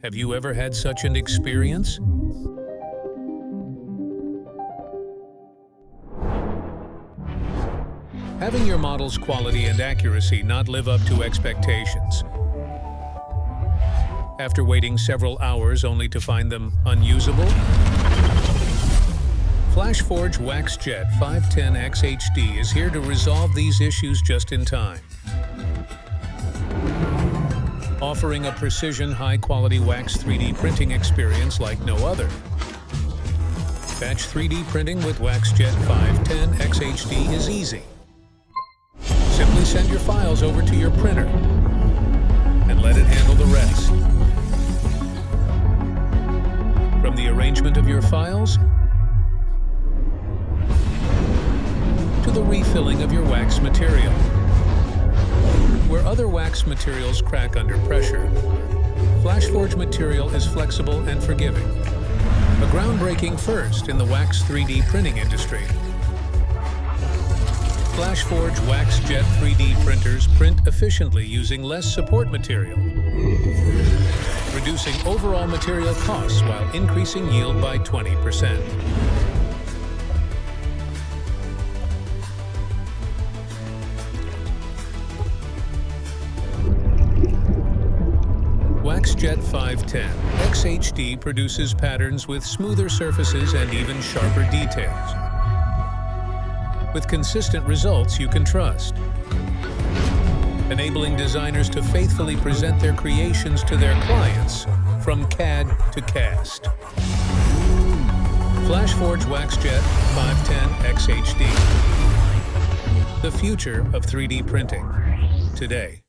Have you ever had such an experience? Having your model's quality and accuracy not live up to expectations. After waiting several hours only to find them unusable? FlashForge WaxJet 510 XHD is here to resolve these issues just in time. Offering a precision, high-quality wax 3D printing experience like no other. Batch 3D printing with WaxJet 510 XHD is easy. Simply send your files over to your printer and let it handle the rest. From the arrangement of your files to the refilling of your wax material. Where other wax materials crack under pressure, FlashForge material is flexible and forgiving. A groundbreaking first in the wax 3D printing industry. FlashForge WaxJet 3D printers print efficiently using less support material, reducing overall material costs while increasing yield by 20%. WaxJet 510 XHD produces patterns with smoother surfaces and even sharper details. With consistent results you can trust, enabling designers to faithfully present their creations to their clients from CAD to cast. FlashForge WaxJet 510 XHD. The future of 3D printing today.